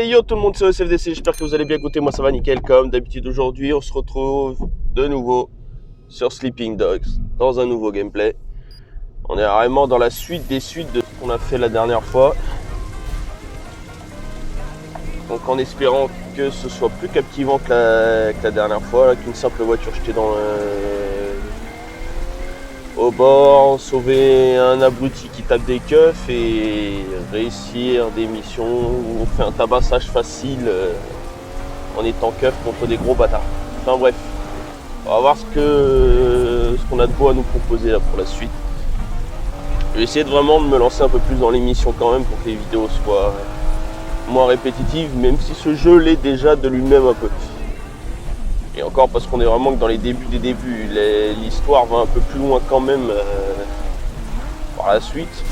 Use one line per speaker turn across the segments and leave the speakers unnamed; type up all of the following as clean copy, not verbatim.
Hey yo tout le monde, c'est OSFDC, j'espère que vous allez bien. Écoutez, moi ça va nickel. Comme d'habitude aujourd'hui, on se retrouve de nouveau sur Sleeping Dogs dans un nouveau gameplay. On est vraiment dans la suite des suites de ce qu'on a fait la dernière fois. Donc en espérant que ce soit plus captivant que la dernière fois, qu'une simple voiture jetée dans au bord, sauver un abruti qui tape des keufs et réussir des missions où on fait un tabassage facile en étant keuf contre des gros bâtards. Enfin bref, on va voir ce qu'on a de beau à nous proposer là pour la suite. Je vais essayer de vraiment me lancer un peu plus dans l'émission quand même pour que les vidéos soient moins répétitives, même si ce jeu l'est déjà de lui-même un peu. Et encore parce qu'on est vraiment que dans les débuts des débuts, l'histoire va un peu plus loin quand même par la suite.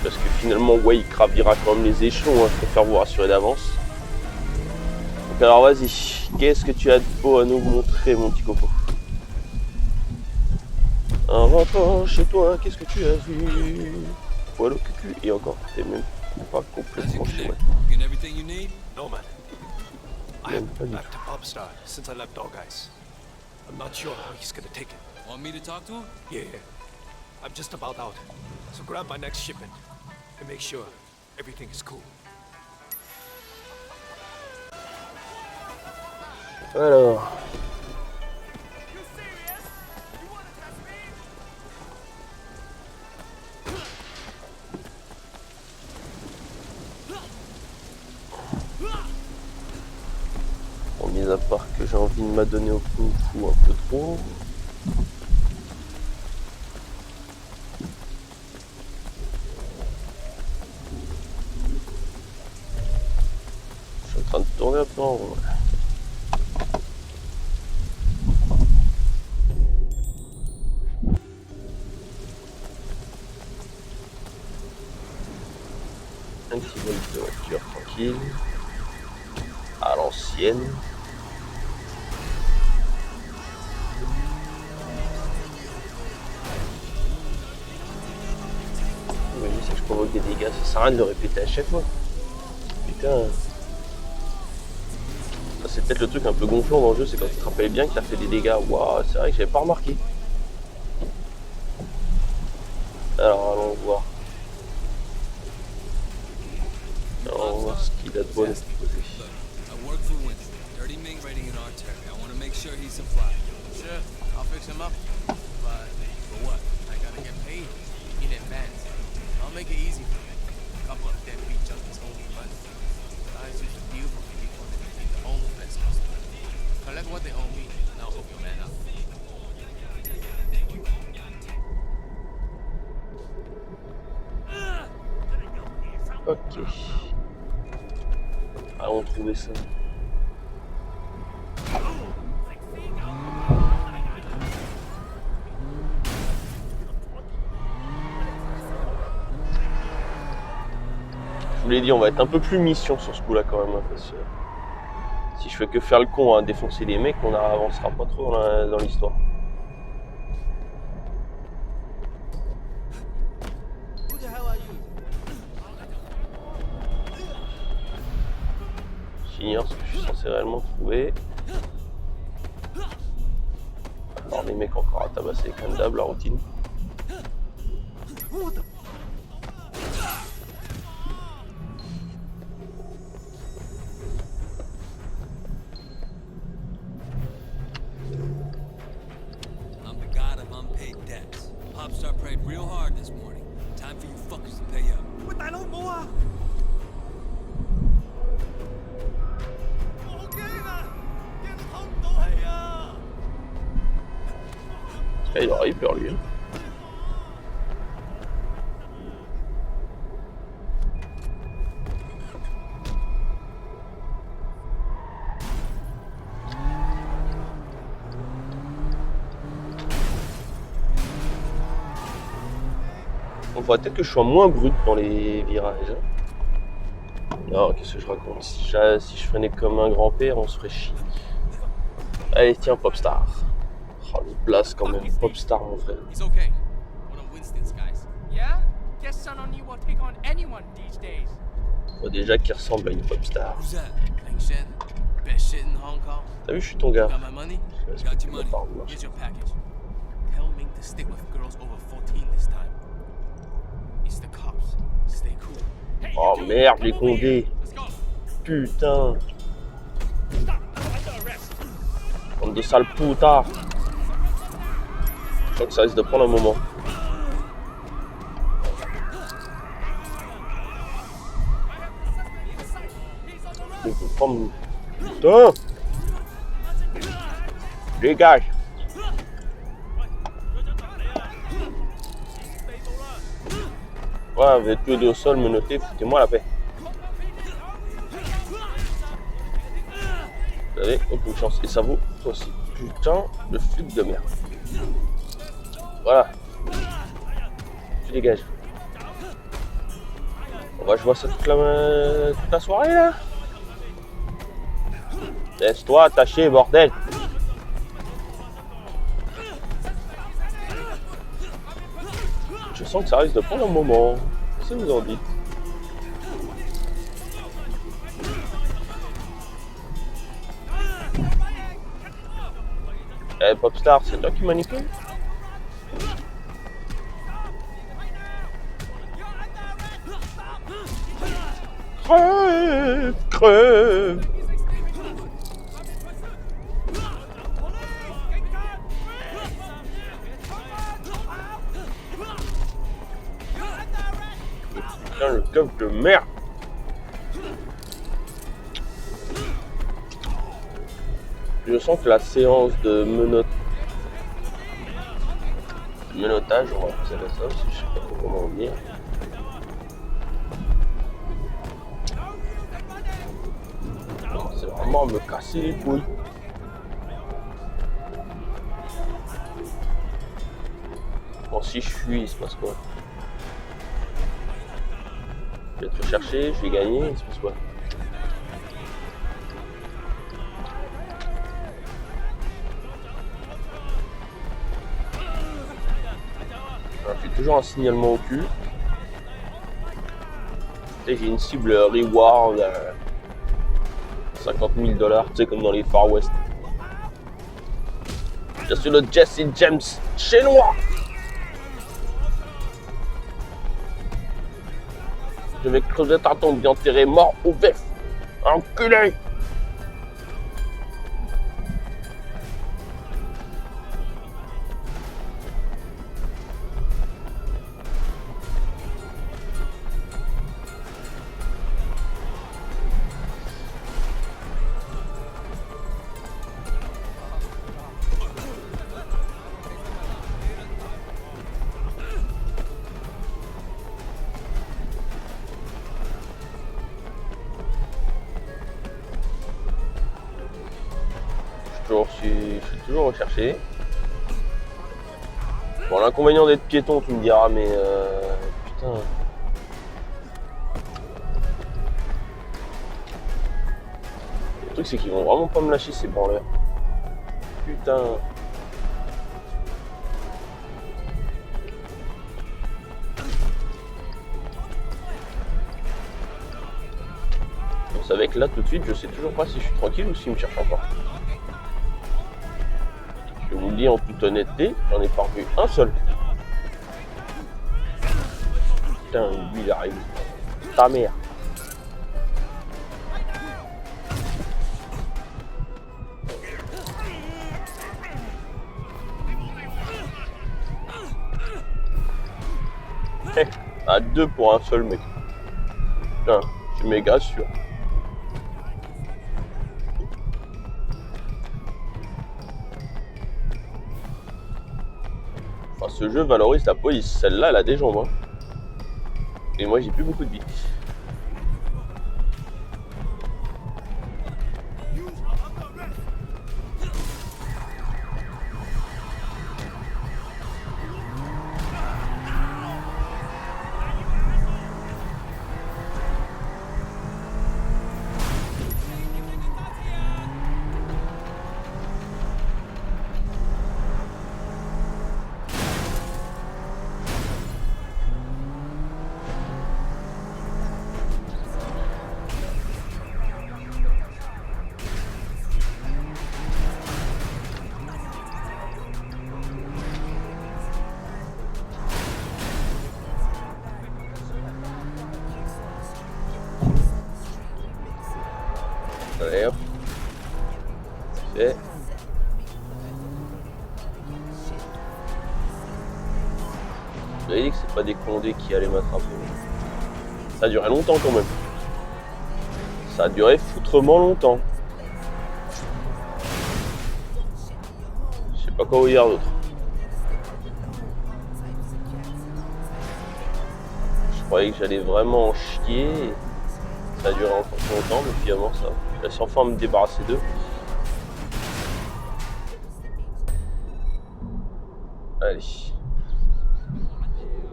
Parce que finalement, ouais, il gravira quand même les échelons, hein, je préfère vous rassurer d'avance. Donc alors vas-y, qu'est-ce que tu as de beau à nous montrer mon petit coco? En rentrant chez toi, qu'est-ce que tu as vu? Voilà, cucu, et encore, t'es même pas complètement chez moi.
No, man. I haven't back to Popstar since I left Dog Eyes. I'm not sure how he's gonna take it.
Want me to talk to him?
Yeah. I'm just about out. So grab my next shipment and make sure everything is cool.
Alors. Bon, mis à part que j'ai envie de m'adonner au kung fu un peu trop. Je suis en train de tourner un peu en rond. Un petit vol de voiture tranquille, à l'ancienne. Oui, c'est que je provoque des dégâts, ça sert à rien de le répéter à chaque fois. Putain. Ça, c'est peut-être le truc un peu gonflant dans le jeu, c'est quand tu te rappelles bien qu'il a fait des dégâts. Waouh, c'est vrai que j'avais pas remarqué. Alors allons voir. On va voir ce qu'il a de bon à nous proposer.
I work for Winston. Dirty Ming raiding in our territory. I want to make sure he's supplied.
Sure, I'll fix him up. But
For what?
I gotta get paid in advance. I'll make it easy for you. A couple of deadbeat junkies owe me money. Guys used to deal with me before they became the only best customer. Collect what they owe me, and I'll hook your man up.
Ok. Allons trouver ça. Je vous l'ai dit, on va être un peu plus mission sur ce coup-là quand même. Hein, parce que si je fais que faire le con à défoncer les mecs, on n'avancera pas trop dans l'histoire.
Who the hell are you?
J'ignore ce que je suis censé réellement trouver. Alors les mecs encore à tabasser comme d'hab, la routine.
I'm the god of unpaid debts. Popstar prayed real hard this morning. Time for you fuckers to pay up.
喂，大佬冇啊！我好驚啊！驚到唞唔到氣啊！
Il aura eu peur lui. Hein. On faudrait peut-être que je sois moins brut dans les virages. Non, qu'est-ce que je raconte? Si je freinais comme un grand-père, on se ferait chier. Allez, tiens, Popstar. Oh, le blast quand même, Popstar mon frère.
He's okay. One of Winston's guys. Yeah? Guess son on you will take on anyone these days.
vois déjà qu'il ressemble à une pop star.
Who's that?
Peng Shen, best shit in Hong Kong.
T'as vu, je suis ton gars.
Got my money?
Je respecte ma parole.
Here's your package. Tell Ming to stick with girls over 14 this time. It's the cops. Stay cool.
Oh merde, les condés. Putain. Bande de sales poutards. Je crois que ça risque de prendre un moment. Je peux prendre... Putain. Dégage. Ouais, vous êtes tous les deux au sol, menottés, foutez-moi la paix. Vous avez aucune chance. Et ça vaut toi aussi. Putain de flic de merde. Voilà. Tu dégages. On va jouer ça toute la soirée là. Laisse-toi attacher, bordel. Je sens que ça risque de prendre un moment. Qu'est-ce que vous en dites? Eh, Popstar, c'est toi qui manipule? Crève, crève. Putain, le keuf de merde. Je sens que la séance de menottage, on va appeler ça aussi, je sais pas comment dire. C'est vraiment me casser les couilles. Bon, si je fuis, il se passe quoi? Je vais être recherché, je vais gagner, il se passe quoi? Alors, j'ai toujours un signalement au cul. Tu sais, j'ai une cible reward 50 000 $, tu sais, comme dans les Far West. Je suis le Jesse James chinois. Je vais creuser ta tombe et enterrer mort au vif. Enculé. Je suis toujours recherché. Bon, l'inconvénient d'être piéton, tu me diras, mais putain. Le truc, c'est qu'ils vont vraiment pas me lâcher ces branleurs. Putain. Vous savez que là, tout de suite, je sais toujours pas si je suis tranquille ou s'il me cherche encore. Je vous le dis en toute honnêteté, j'en ai pas revu un seul. Putain, lui il arrive. Ta mère. À deux pour un seul mec. Putain, je suis méga sûr. Enfin, ce jeu valorise la police. Celle-là, elle a des jambes. Hein. Et moi, j'ai plus beaucoup de vie. Fait. J'avais dit que c'est pas des condés qui allaient m'attraper. Ça a duré longtemps quand même. Ça a duré foutrement longtemps. Je sais pas quoi vous dire d'autre. Je croyais que j'allais vraiment en chier. Ça a duré encore plus longtemps, mais finalement ça. Je laisse enfin me débarrasser d'eux. Allez.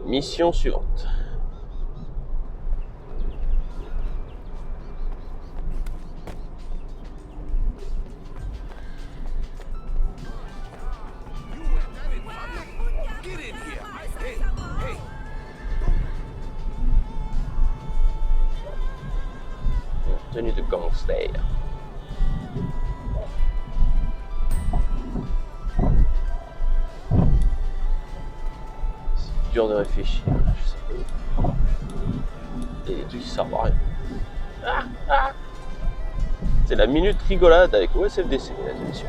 Mission suivante. Tenue de gangster. C'est dur de réfléchir, je sais pas. Et les trucs qui servent à rien. C'est la minute rigolade avec OSFDC, la émission.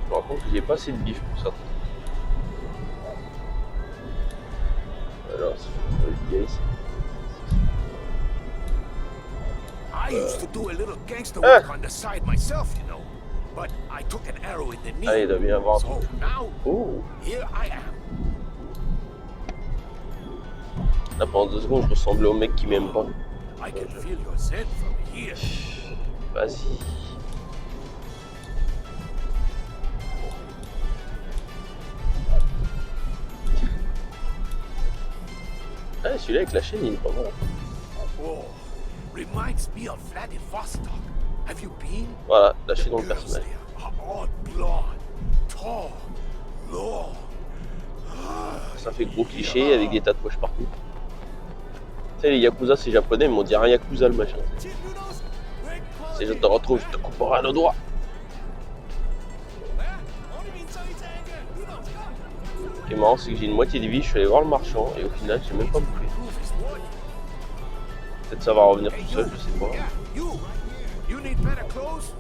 Je me rends compte que j'ai pas assez de bif pour ça. Alors, c'est le
I used to do a little gangster work on the side myself, you know. But I took an arrow in the knee.
Ah, il doit bien avoir un
So
truc.
now,
Oh.
here I am.
Là, pendant 2 secondes, je ressemblais au mec qui m'aime pas.
I can feel your zen from here.
Vas-y. Ah, celui-là avec la chaîne, il est pas mal.
Oh, reminds me of Vladivostok. Have you been?
Voilà, la
The
chaîne dans le
girls
personnage.
there are all blonde, tall, long.
Ça fait gros cliché avec des tatouages partout. Tu sais, les Yakuza, c'est japonais, mais on dirait un Yakuza le machin. C'est je te retrouve, je te couperai le doigt. Ce qui est marrant, c'est que j'ai une moitié de vie, je suis allé voir le marchand et au final, j'ai même pas bouffé. Peut-être ça va revenir tout seul, je sais pas.
You need better clothes?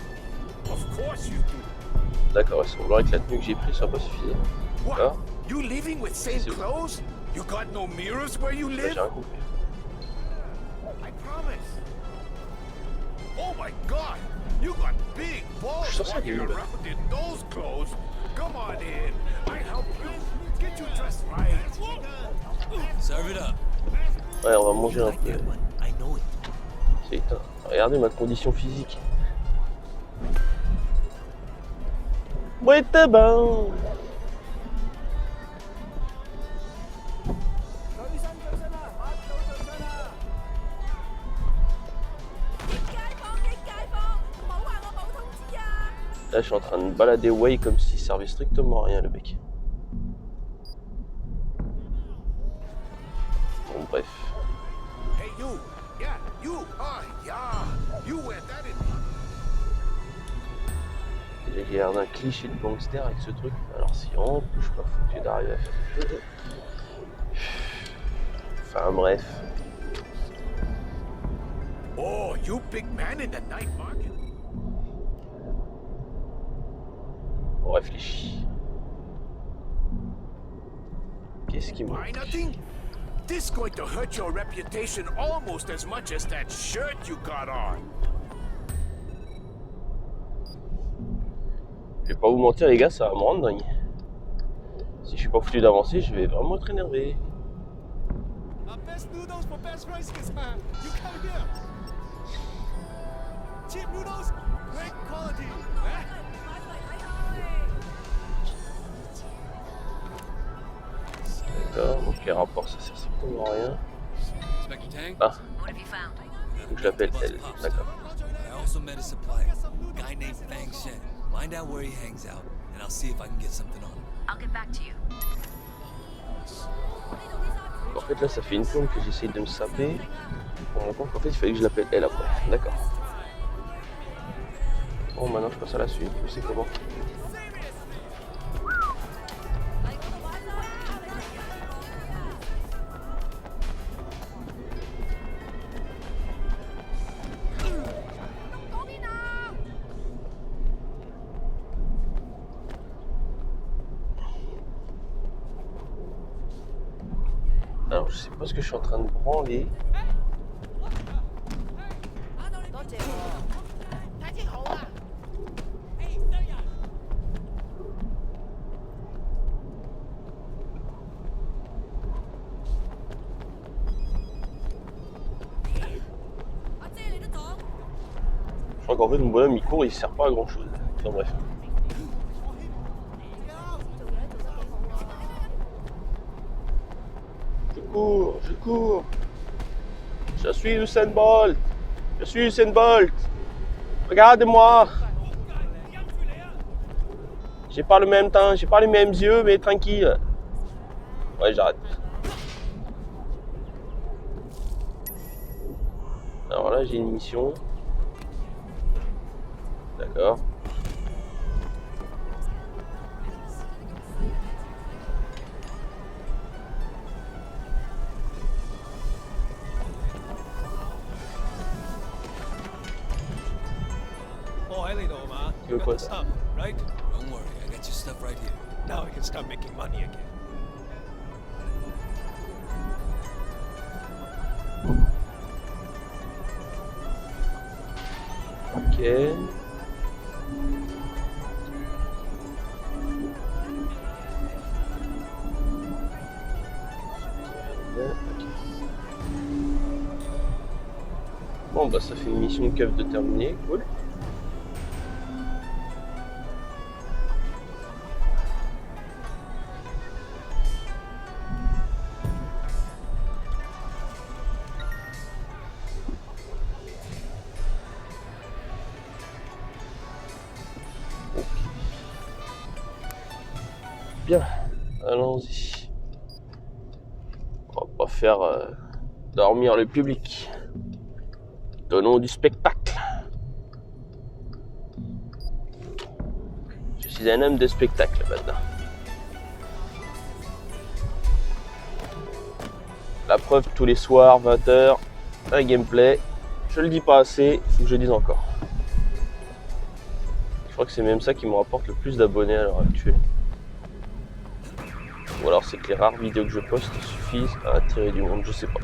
Of course you do.
D'accord, il semblerait que la tenue que j'ai prise soit pas suffisante.
What?
D'accord.
You living with same
C'est-
clothes? You got no mirrors where you
Là,
live?
j'ai rien compris.
I promise. Oh my god! You got big balls
Je suis censé
walking
aller où, là?
around in those clothes. Come on in. I help you. Get you dressed right.
Serve it up.
Ouais, on va manger un peu. C'est éteint. Regardez ma condition physique. Ouais, t'es ben. Là, je suis en train de me balader Way comme s'il servait strictement à rien, le mec. Bon, bref.
Hey you. Yeah, you. Ah, yeah. You wear that in.
J'ai regardé un cliché de gangster avec ce truc. Alors si en plus je suis pas foutu d'arriver à faire quelque chose. Enfin bref.
Oh, you big man in the night market.
On réfléchit. Qu'est-ce qui me
Why nothing? This going to hurt your reputation almost as much as that shirt you got on.
Je vais pas vous mentir les gars, ça va me rendre dingue. Si je suis pas foutu d'avancer, je vais vraiment être énervé.
Best noodles for best prices, man. You come here. Cheap noodles, great quality.
D'accord, donc les rapports ça sert strictement à rien.
Inspector Tang?
Ah,
What have you found?
faut que je l'appelle elle. D'accord.
I also met a supplier, a guy named Fang Shen. Find out where he hangs out, and I'll see if I can get something on him.
I'll get back to you.
En fait là ça fait une plombe que j'essaye de me saper. Pour mon compte, en fait il fallait que je l'appelle elle après. D'accord. Bon maintenant je passe à la suite, je sais comment. Alors, je sais pas ce que je suis en train de branler. Je crois qu'en fait, mon bonhomme il court, il sert pas à grand chose. Enfin bref. Je cours. Je suis Usain Bolt. Je suis Usain Bolt. Regardez-moi. J'ai pas le même temps, j'ai pas les mêmes yeux, mais tranquille. Ouais, j'arrête. Alors là, j'ai une mission. D'accord.
Oh, hey, little man.
You
You got
put
the
that.
stuff, right?
Don't worry, I got your stuff right here.
Now we can start making money again.
Ok. Bon bah ça fait une mission de keuf de terminer, cool. Bien, allons-y. On va pas faire dormir le public. Donnons du spectacle. Je suis un homme de spectacle maintenant. La preuve, tous les soirs, 20h, un gameplay. Je le dis pas assez, il faut que je le dise encore. Je crois que c'est même ça qui me rapporte le plus d'abonnés à l'heure actuelle. Ou alors c'est que les rares vidéos que je poste suffisent à attirer du monde, je sais pas.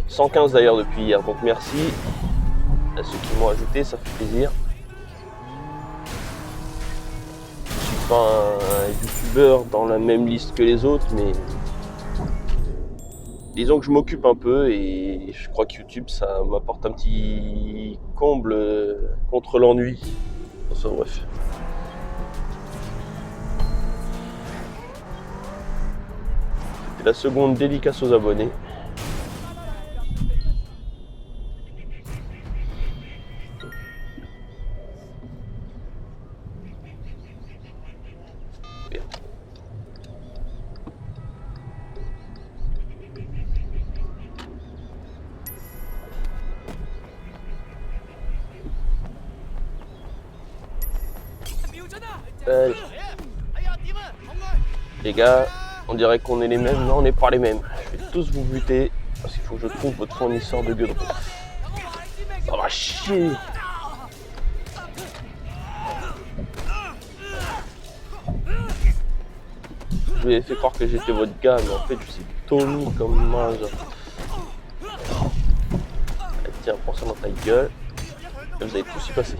« 115 d'ailleurs depuis hier, donc merci à ceux qui m'ont ajouté, ça fait plaisir. Je suis pas un youtubeur dans la même liste que les autres, mais disons que je m'occupe un peu et je crois que YouTube ça m'apporte un petit comble contre l'ennui. Enfin bref. C'était la seconde dédicace aux abonnés. Bien. Les gars, on dirait qu'on est les mêmes, non on n'est pas les mêmes. Je vais tous vous buter parce qu'il faut que je trouve votre fournisseur de gueule. Ça va chier. Je vous ai fait croire que j'étais votre gars, mais en fait je suis Tommy comme moi. Tiens, prends ça dans ta gueule. Et vous allez tous y passer.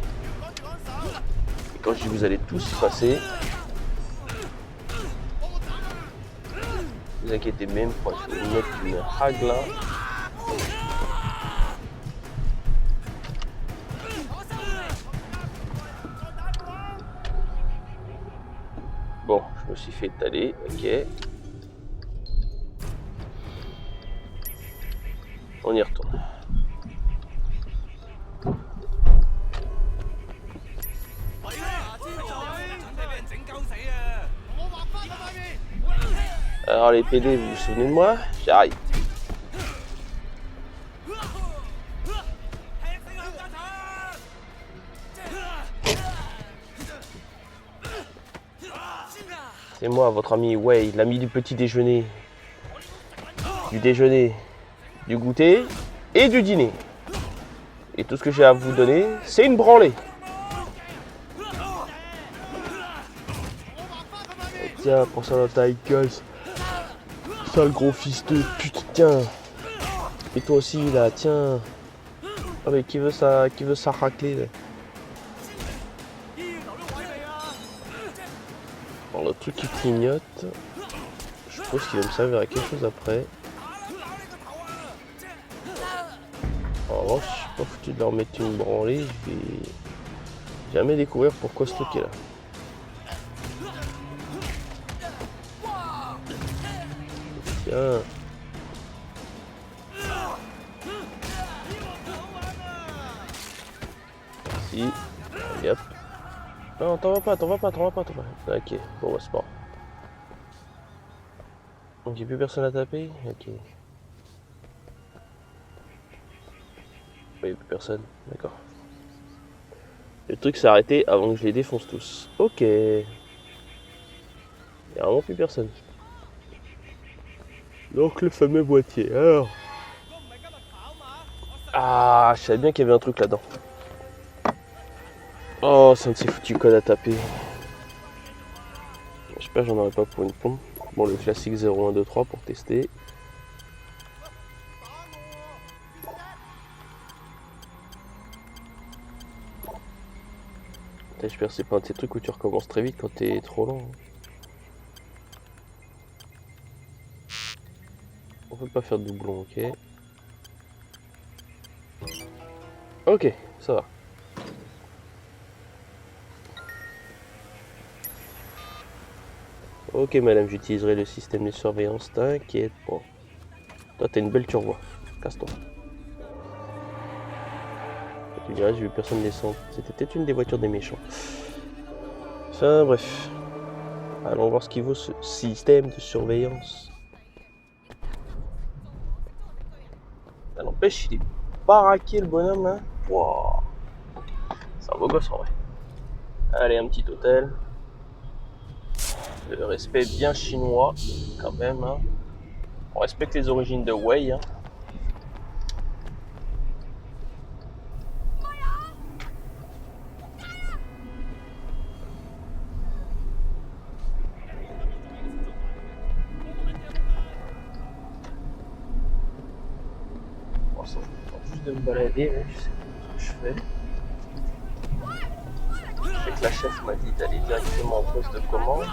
Et quand je dis vous allez tous y passer, ne vous inquiétez même pas, je vais vous mettre une ragla. Bon, je me suis fait étaler, ok. On y retourne. Alors les PD, vous vous souvenez de moi? J'arrive. C'est moi, votre ami Wei, l'ami du petit déjeuner. Du déjeuner, du goûter et du dîner. Et tout ce que j'ai à vous donner, c'est une branlée. Tiens, prends ça dans ta gueule. Sale gros fils de pute, tiens. Et toi aussi là, tiens. Ah mais qui veut ça racler là. Bon, le truc qui clignote. Je pense qu'il va me servir à quelque chose après. En revanche, je suis pas foutu de leur mettre une branlée, je vais jamais découvrir pourquoi ce truc est là. Tiens. Merci. Allez hop. Non, t'en vas pas. Ok, bon bah c'est pas grave. Donc y'a plus personne à taper? Ok. Y'a plus personne, d'accord. Le truc s'est arrêté avant que je les défonce tous. Ok. Y'a vraiment plus personne. Donc le fameux boîtier, alors. Ah, je savais bien qu'il y avait un truc là-dedans. Oh, ça ne s'est foutu code à taper. J'espère que j'en aurai pas pour une pompe. Bon, le classique 0, 1, 2, 3 pour tester. J'espère que c'est pas un de ces trucs où tu recommences très vite quand t'es trop lent. On peut pas faire de doublon, ok. Ok, ça va. Ok madame, j'utiliserai le système de surveillance, t'inquiète pas. Toi t'as une belle turbo, casse-toi. Tu dirais, j'ai vu personne descendre. C'était peut-être une des voitures des méchants. Enfin bref. Allons voir ce qu'il vaut ce système de surveillance. Ça n'empêche, il est baraqué le bonhomme hein. Wow. C'est un beau gosse en vrai. Allez, un petit hôtel. Le respect bien chinois quand même hein. On respecte les origines de Wei hein. Bon, ça, je juste de me balader, mais je sais pas ce que je fais. Je sais que la chef m'a dit d'aller directement au poste de commande.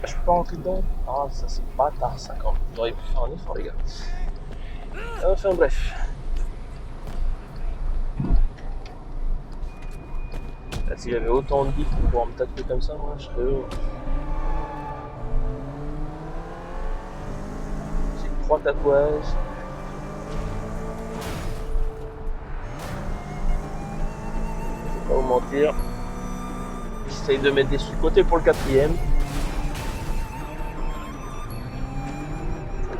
Je peux pas rentrer dedans. Ah, ça c'est pas tard, ça quand même. J'aurais pu faire un effort, les gars. Enfin bref. Là, si j'avais autant de billes pour pouvoir me tatouer comme ça, moi je serais heureux. J'ai 3 tatouages. Je vais pas vous mentir. J'essaye de mettre des sous de côté pour le 4e.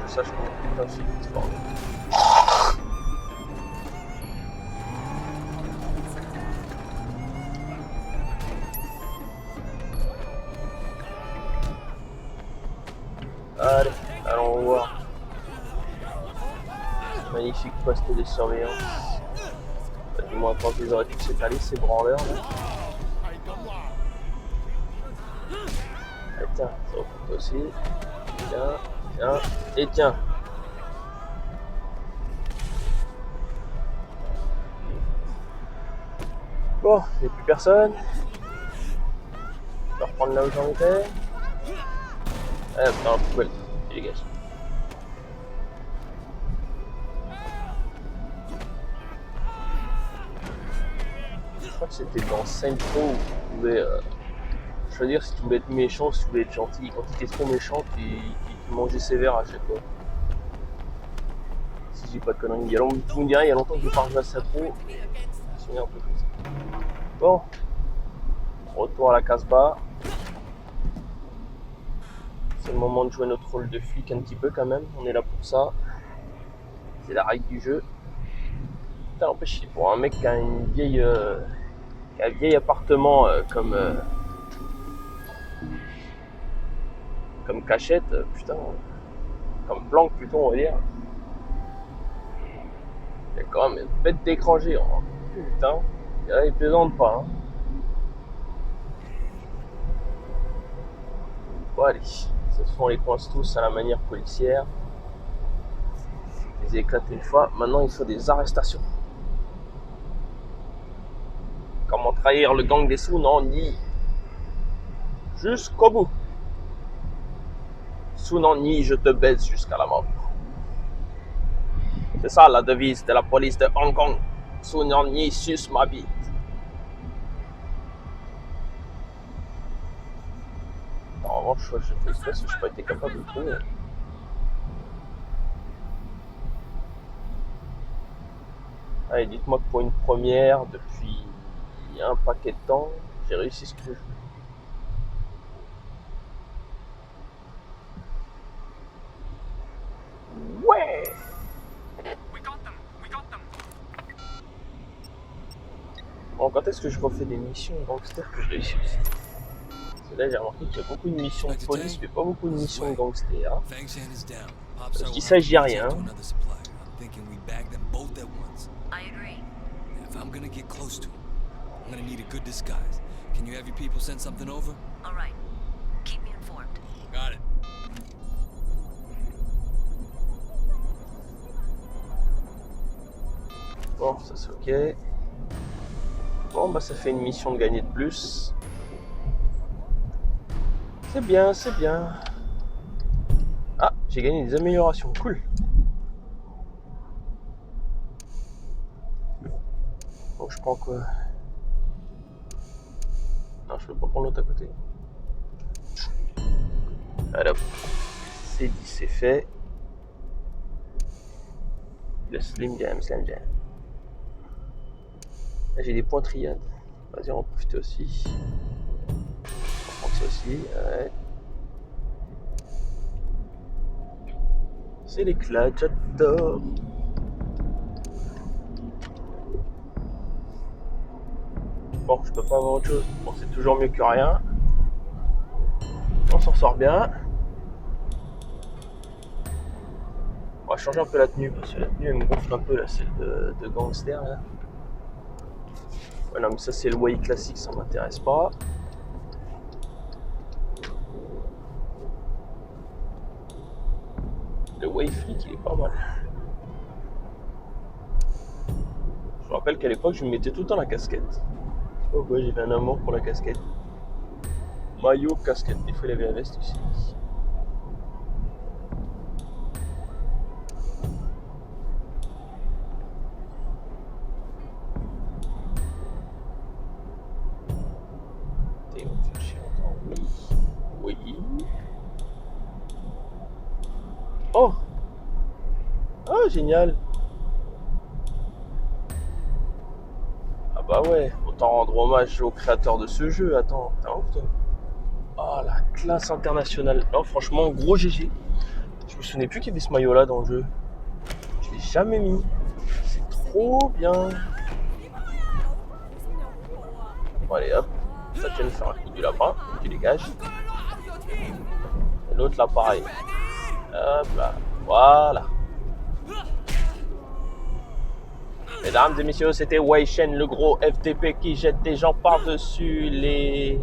Ça, je comprends putain, c'est bordel. Allez, allons voir. Magnifique poste de surveillance. Du moins, quand je les aurais tous étalés, ces branleurs là. Allez, tiens, ça va pour toi aussi. Tiens. Tiens, et tiens. Bon, il n'y a plus personne. Je vais reprendre là où j'en étais. Allez, dans la poubelle, il dégage. Je crois que c'était dans Saint Pro où tu pouvais choisir si tu voulais être méchant ou si tu voulais être gentil. Quand tu étais trop méchant, tu mangeais sévère à chaque fois. Si je dis pas de conneries. Il y a longtemps que je parle à ça trop. Je me souviens un peu comme ça. Bon. Retour à la Casbah. C'est le moment de jouer notre rôle de flic un petit peu quand même. On est là pour ça. C'est la règle du jeu. Putain, n'empêche, pour un mec qui a un vieil appartement comme cachette, putain, comme planque plutôt on va dire. Il y a quand même une bête d'écran géant. Putain, il plaisante pas. Hein. Bon allez, cette fois on les coince tous à la manière policière. Les éclater une fois, maintenant il faut des arrestations. Comment trahir le gang des Sunanyi jusqu'au bout. Sunanyi, je te baise jusqu'à la mort. C'est ça la devise de la police de Hong Kong. Sunanyi suce ma bite. En revanche, je fais exprès si je n'ai pas été capable de le trouver. Allez, dites-moi que pour une première, depuis un paquet de temps, j'ai réussi ce que je veux. Ouais! Bon, quand est-ce que je refais des missions gangsters que je réussis aussi? Parce que là, j'ai remarqué qu'il y a beaucoup de missions de police, mais pas beaucoup de missions de gangsters. Je dis ça, j'y ai rien.
I agree.
If I'm gonna get close to him, I'm gonna need a good disguise. Can you have your people send something over?
All right. Keep me informed.
Got it.
Bon, ça c'est ok. Bon, bah ça fait une mission de gagner de plus. C'est bien, c'est bien. Ah, j'ai gagné des améliorations, cool. Donc je prends quoi? Non, je peux pas prendre l'autre à côté. Allez hop. C'est dit, c'est fait. Le Slim Jam. Là j'ai des points triades. Vas-y, on va en profiter aussi. On va prendre ça aussi. Ouais. C'est l'éclat, j'adore. Bon, je peux pas avoir autre chose. Bon, c'est toujours mieux que rien. On s'en sort bien. On va changer un peu la tenue, parce que la tenue elle me gonfle un peu là, celle de gangster là. Voilà, mais ça c'est le way classique, ça m'intéresse pas. Le way flic il est pas mal. Je me rappelle qu'à l'époque je me mettais tout le temps la casquette. Je sais pas pourquoi, j'avais un amour pour la casquette. Maillot, casquette, des fois il avait la veste aussi. Oui. Oh! Oh, génial! Ah bah ouais, autant rendre hommage au créateur de ce jeu. Attends, t'as honte toi? Oh, la classe internationale. Non, franchement, gros GG. Je me souvenais plus qu'il y avait ce maillot-là dans le jeu. Je l'ai jamais mis. C'est trop bien. Bon, allez, hop. Ça tient de faire un coup du lapin. Tu dégages. Et l'autre là, pareil. Hop là. Voilà. Mesdames et messieurs, c'était Wei Shen, le gros FTP qui jette des gens par-dessus les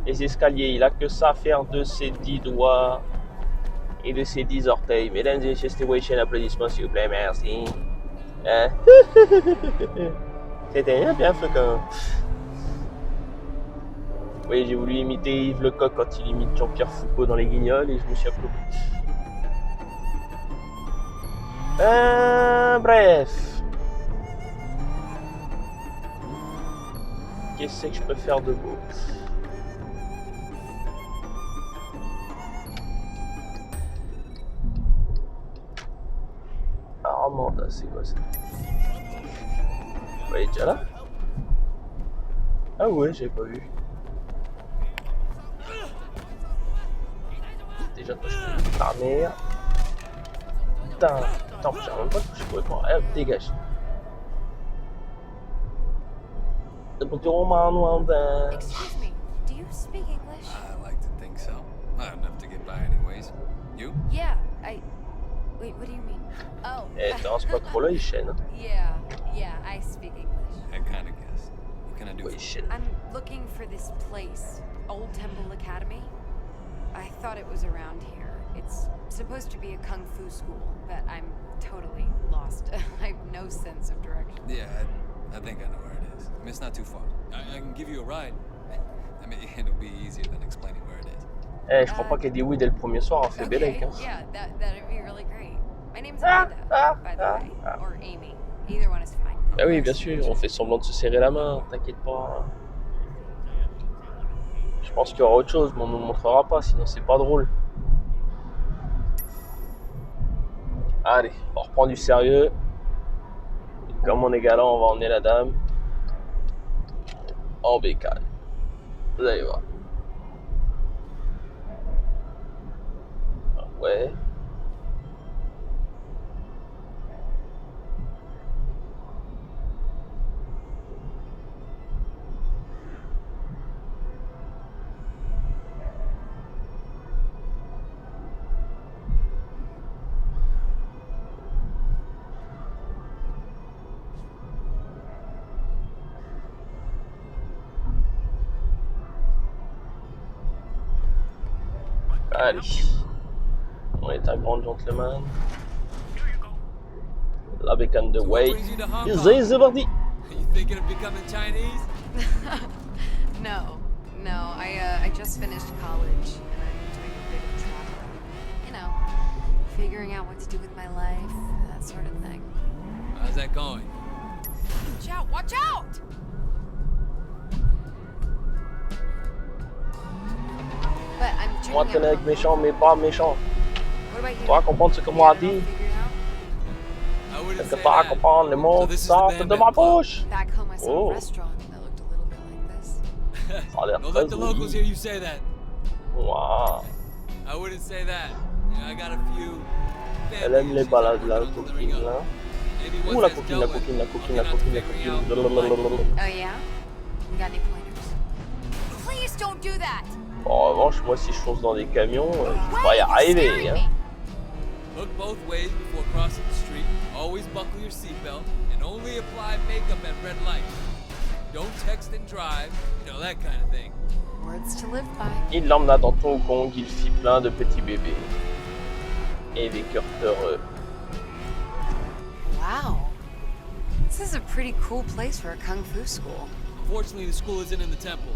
escaliers. Il a que ça à faire de ses 10 doigts et de ses 10 orteils. Mesdames et messieurs, c'était Wei Shen. Applaudissements s'il vous plaît, merci. C'était bien fréquent. Oui, j'ai voulu imiter Yves Lecoq quand il imite Jean-Pierre Foucault dans Les Guignols et je me suis applaudi. Bref. Qu'est-ce que je peux faire de beau? Armanda, c'est quoi ça? Ouais, il est déjà là? Ah ouais, j'avais pas vu. Déjà touché par mère. Putain, j'ai même pas touché pour moi. Allez, dégage.
Excuse me, do you speak English?
I like to think so. Not enough to get by anyways. You?
Yeah, Wait, what do you mean? Oh.
Eh, t'arranges pas trop là, Ishen.
Yeah, I speak English.
I kind of guess. What can I do?
Ouais, Ishen.
I'm looking for this place, Old Temple Academy. I thought it was around here. It's supposed to be a kung fu school, but I'm totally lost. I have no sense of direction.
Yeah, I think I know where it is. I mean, it's not too far. I can give you a ride. I mean, it'll be easier than explaining where it is.
Eh, je crois pas qu'elle dit oui dès le premier soir, on fait Bélec. Hein.
Yeah, that'd be really great. My name's Amanda, by the way, or Amy. Either one is fine.
Bah oui, bien sûr, on fait semblant de se serrer la main, t'inquiète pas. Je pense qu'il y aura autre chose, mais on ne nous montrera pas, sinon c'est pas drôle. Allez, on reprend du sérieux. Comme on est galant, on va emmener la dame en bécane. Vous allez voir. Ouais. Allez. On est un grand gentleman. La bécane de Wade. C'est parti.
You thinking of becoming Chinese?
No. I just finished college and I'm doing a bit of traveling. You know, figuring out what to do with my life, that sort of thing.
How's that going?
Watch out! Watch out! But I'm doing
Moi, tenais avec méchant, mais pas méchant.
What about you?
Tu vas comprendre ce que moi a dit.
Figure it out?
I wouldn't
Tu
say
vas
that.
comprendre les mots
So
qui
this is the
sortent
Bam
de
Bam
ma
Club.
bouche.
Back home, I saw
Oh.
a restaurant that looked a little bit like this.
Ça a l'air
Don't
très
let the locals hear you say that.
Wow.
I wouldn't say that. You know, I got a few.
Elle aime les balades, la coquine, là. Ouh, la coquine, la coquine, la coquine, la coquine, la coquine. Blablabla.
Oh yeah? You got any pointers? Please don't do that!
En revanche, moi, si je fonce dans des camions, je vais pas y
Why are you
arriver.
staring
Hein.
at me?
Look both ways before crossing the street. Always buckle your seatbelt and only apply makeup at red lights. Don't text and drive. You know, that kind of thing.
Words to live by.
Il l'emmena dans Hong Kong, il fit plein de petits bébés. Et des cœurs heureux.
Wow. This is a pretty cool place for a kung fu school.
Unfortunately, the school isn't in the temple.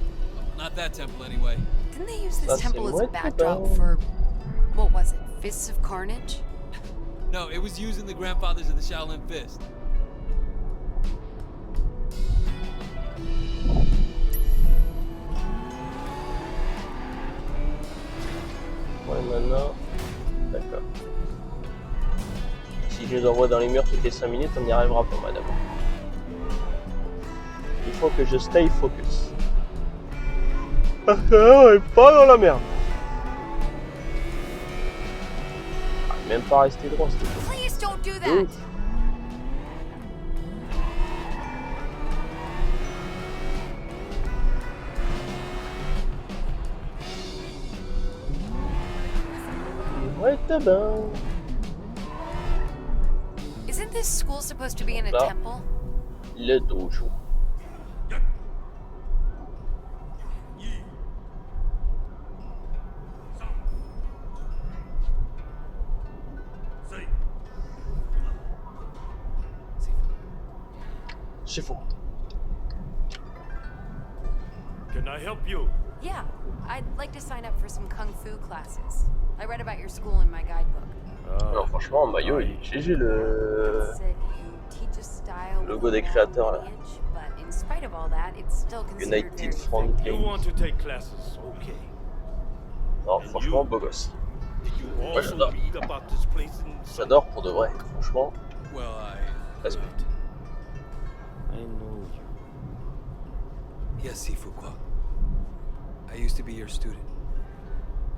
Not that temple, anyway.
Didn't they use this
That's
temple as a
what
backdrop
about-
for, what was it, Fists of Carnage?
No, it was using the grandfathers of the Shaolin Fist.
Ouais, maintenant. D'accord. Si je les envoie dans les murs toutes les 5 minutes, on n'y arrivera pas, madame. Il faut que je stay focus. Parce que là, on est pas dans la merde. Ah, même pas rester droit, s'il te plaît.
Please don't do
De
that!
ouf. Ouais, t'es bien.
Isn't this school supposed to be in a
Là.
temple?
Le dojo. C'est faux.
Can I help you?
Yeah, I'd like to sign up for some kung fu classes. I read about your school in my guidebook.
Alors franchement, Mayo, il est GG
It
le...
said you teach a style
Logo
with
des
a long
créateurs, là.
lineage, but in spite of all that, it's still considered
United
very
Front
effective.
You want to take classes, okay.
Non, franchement, beau gosse.
Did you also
j'adore.
read about this place in
J'adore pour de vrai, franchement.
Well,
Respect.
I know you.
Yes, Sifu Kwa. I used to be your student.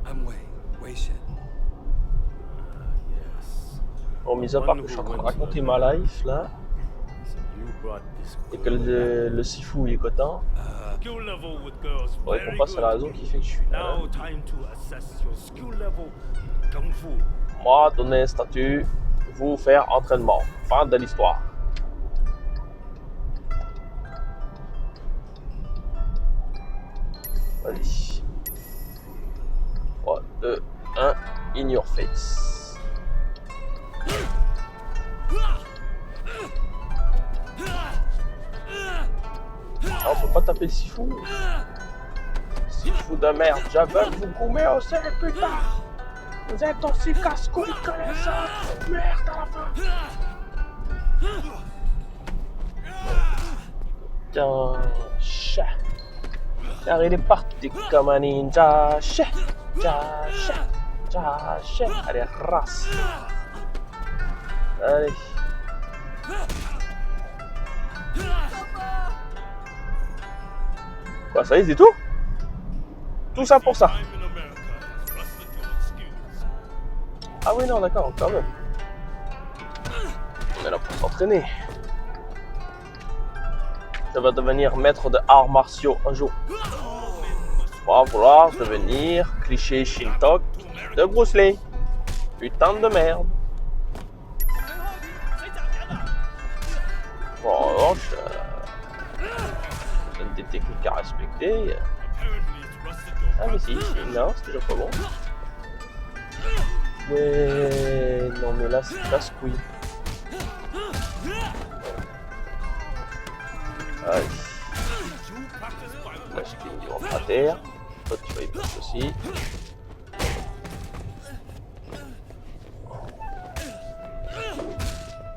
I'm Wei Shen.
Yes.
Bon, mis à part que je suis en train de raconter ma life là,
So you brought this
et que le Sifu il est cotin,
skill level with girls.
faudrait qu'on
Very
passe à la
good.
raison qui fait que je suis là.
Now time to assess your skill level. Kung Fu.
Moi, donner statut, vous faire entraînement. Fin de l'histoire. Allez. Ouais. 2, 1, in your face. Ah, on peut pas taper le Sifu. Sifu de merde, j'avais vous goumer au sel, putain. Vous êtes aussi casse-couille que les autres. Merde à la fin. Putain, chat. Car il est parti comme un ninja. Chat, chat, chat, chat, chat. Allez, race. Allez. Quoi, ça y est, c'est tout? Tout ça pour ça. Ah oui, non, d'accord, quand même. On est là pour s'entraîner. Ça va devenir maître de arts martiaux un jour. On va vouloir devenir cliché Shintok de Bruce Lee. Putain de merde. Bon, en revanche, donne des techniques à respecter. Ah mais si, non, c'est toujours pas bon. Ouais, non mais là c'est casse-couille. Allez. Là je rentre à terre. Toi tu vas y passer aussi.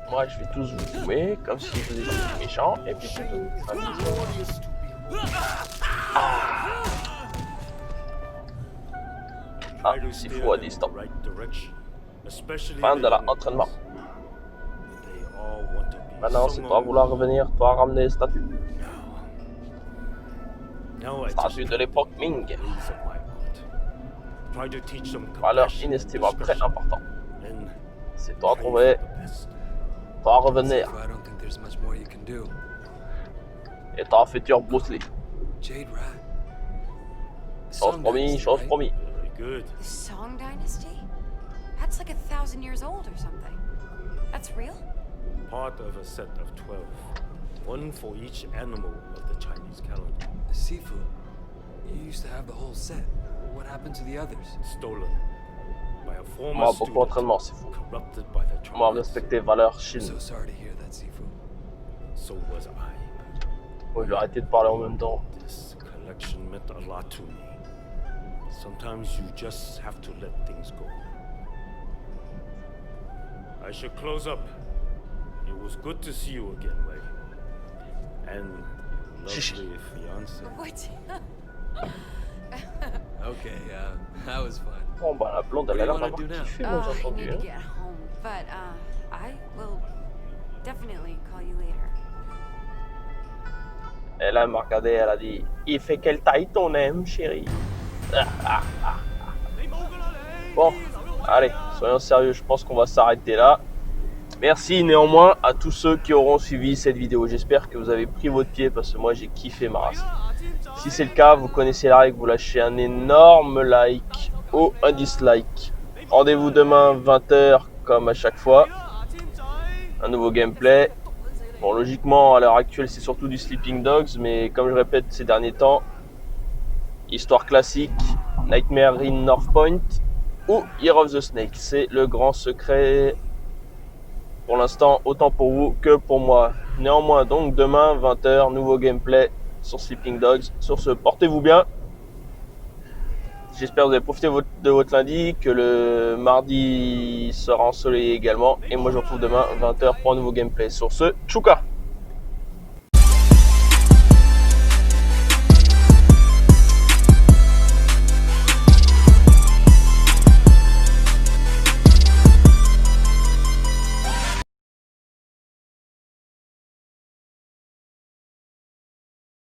Moi je vais tous vous goumer comme si vous étiez méchants et puis c'est tout. Ah, Sifu a dit stop. Fin de l'entraînement. Maintenant, c'est toi vouloir revenir, toi ramener les statues. Statue de l'époque Ming. Valeur inestimable, très important. C'est toi à trouver, toi à revenir.
I don't think there's much more you can do.
Et toi futur Bruce Lee.
Jade Rat.
Chose promis, chose promis.
Good.
The Song Dynasty? That's like 1,000 years old or something. That's real?
Part of a set of 12. One for each animal of the Chinese calendar.
Sifu, you used to have the whole set. What happened to the others?
Stolen by a former
Moi, beaucoup
student
d'entraînement, c'est fou.
corrupted by the
Moi,
Chinese.
respecter valeur
I'm
Chine.
so sorry to hear that, Sifu.
So was I.
Moi, je vais arrêter de parler en même temps.
This collection meant a lot to me. Sometimes you just have to let things go. I should close up. It was good to see you again, Wei. And your lovely fiance.
What?
Okay, that was fun.
Bon, bah, la blonde, elle a l'air d'avoir kiffé, moi, j'ai
I
entendu.
need to
Hein.
get home, but I will definitely call you later.
Et là, elle m'a regardé, elle a dit « Il fait quelle taille ton aime, chérie ?» Bon, allez, soyons sérieux, je pense qu'on va s'arrêter là. Merci néanmoins à tous ceux qui auront suivi cette vidéo. J'espère que vous avez pris votre pied parce que moi j'ai kiffé ma race. Si c'est le cas, vous connaissez la règle, vous lâchez un énorme like ou un dislike. Rendez-vous demain 20h comme à chaque fois. Un nouveau gameplay. Bon, logiquement, à l'heure actuelle, c'est surtout du Sleeping Dogs, mais comme je répète ces derniers temps, histoire classique, Nightmare in North Point ou Year of the Snake. C'est le grand secret pour l'instant, autant pour vous que pour moi. Néanmoins, donc demain, 20h, nouveau gameplay sur Sleeping Dogs. Sur ce, portez-vous bien. J'espère que vous avez profité de votre lundi, que le mardi sera ensoleillé également. Et moi, je vous retrouve demain, 20h, pour un nouveau gameplay. Sur ce, tchouka!